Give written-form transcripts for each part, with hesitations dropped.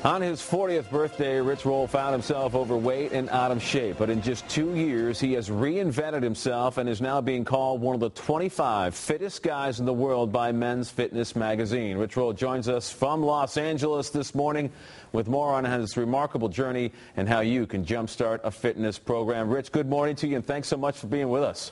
On his 40th birthday, Rich Roll found himself overweight and out of shape. But in just 2 years, he has reinvented himself and is now being called one of the 25 fittest guys in the world by Men's Fitness magazine. Rich Roll joins us from Los Angeles this morning with more on his remarkable journey and how you can jumpstart a fitness program. Rich, good morning to you, and thanks so much for being with us.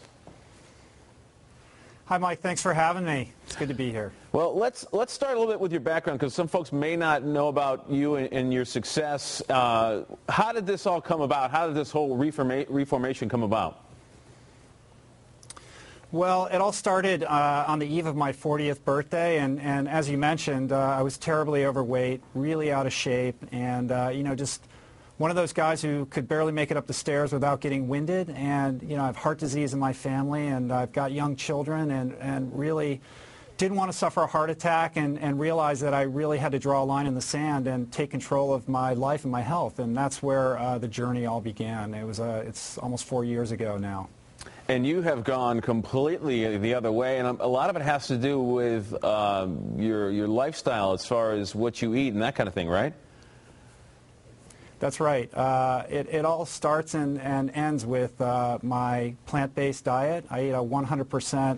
Hi, Mike. Thanks for having me. It's good to be here. Well, let's start a little bit with your background, because some folks may not know about you and your success. How did this all come about? How did this whole reformation come about? Well, it all started on the eve of my 40th birthday, and as you mentioned, I was terribly overweight, really out of shape, and just one of those guys who could barely make it up the stairs without getting winded. And I have heart disease in my family, and I've got young children, and really didn't want to suffer a heart attack, and realized that I really had to draw a line in the sand and take control of my life and my health. And that's where the journey all began. It's almost 4 years ago now. And you have gone completely the other way, and a lot of it has to do with your lifestyle as far as what you eat and that kind of thing, right? That's right. It all starts and ends with my plant-based diet. I eat a 100%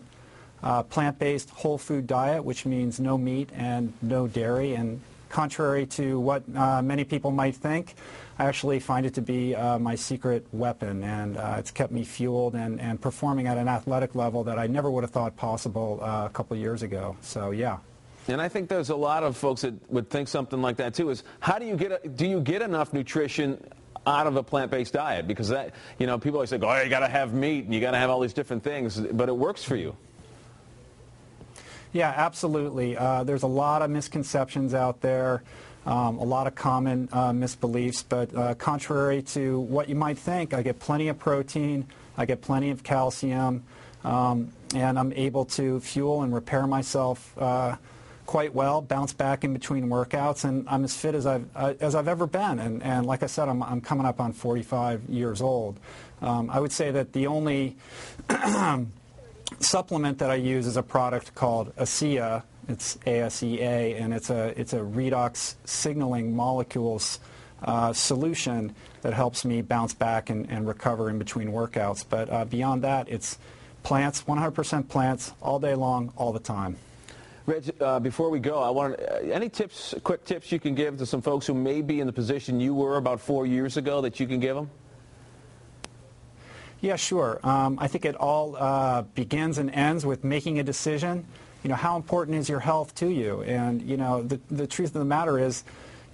plant-based whole food diet, which means no meat and no dairy. And contrary to what many people might think, I actually find it to be my secret weapon, and it's kept me fueled and performing at an athletic level that I never would have thought possible a couple of years ago. So, yeah. And I think there's a lot of folks that would think something like that too. Is how do you get enough nutrition out of a plant-based diet? Because that, people always say, oh, you got to have meat and you got to have all these different things, but it works for you. Yeah, absolutely. There's a lot of misconceptions out there, a lot of common misbeliefs, but contrary to what you might think, I get plenty of protein, I get plenty of calcium, and I'm able to fuel and repair myself quite well, bounce back in between workouts, and I'm as fit as I've ever been. And like I said, I'm coming up on 45 years old. I would say that the only supplement that I use is a product called ASEA. It's ASEA, and it's a redox signaling molecules solution that helps me bounce back and recover in between workouts. But beyond that, it's plants, 100% plants, all day long, all the time. Rich, before we go, I want any quick tips you can give to some folks who may be in the position you were about 4 years ago that you can give them? Yeah, sure. I think it all begins and ends with making a decision. How important is your health to you? And, the truth of the matter is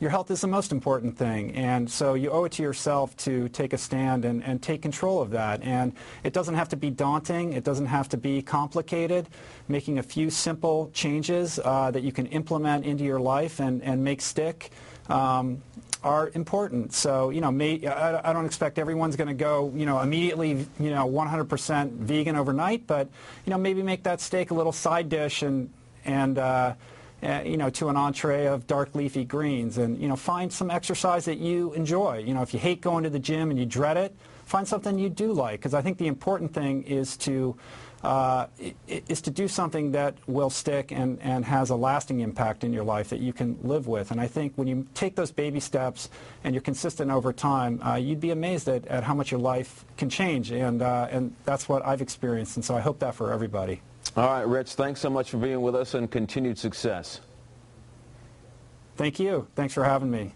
your health is the most important thing. And so you owe it to yourself to take a stand and take control of that. And it doesn't have to be daunting. It doesn't have to be complicated. Making a few simple changes that you can implement into your life and make stick are important. So, I don't expect everyone's going to go, immediately, 100% vegan overnight, but, maybe make that steak a little side dish and to an entree of dark leafy greens, and, find some exercise that you enjoy. If you hate going to the gym and you dread it, find something you do like, because I think the important thing is to do something that will stick and has a lasting impact in your life that you can live with. And I think when you take those baby steps and you're consistent over time, you'd be amazed at how much your life can change. And that's what I've experienced, and so I hope that for everybody. All right, Rich, thanks so much for being with us, and continued success. Thank you. Thanks for having me.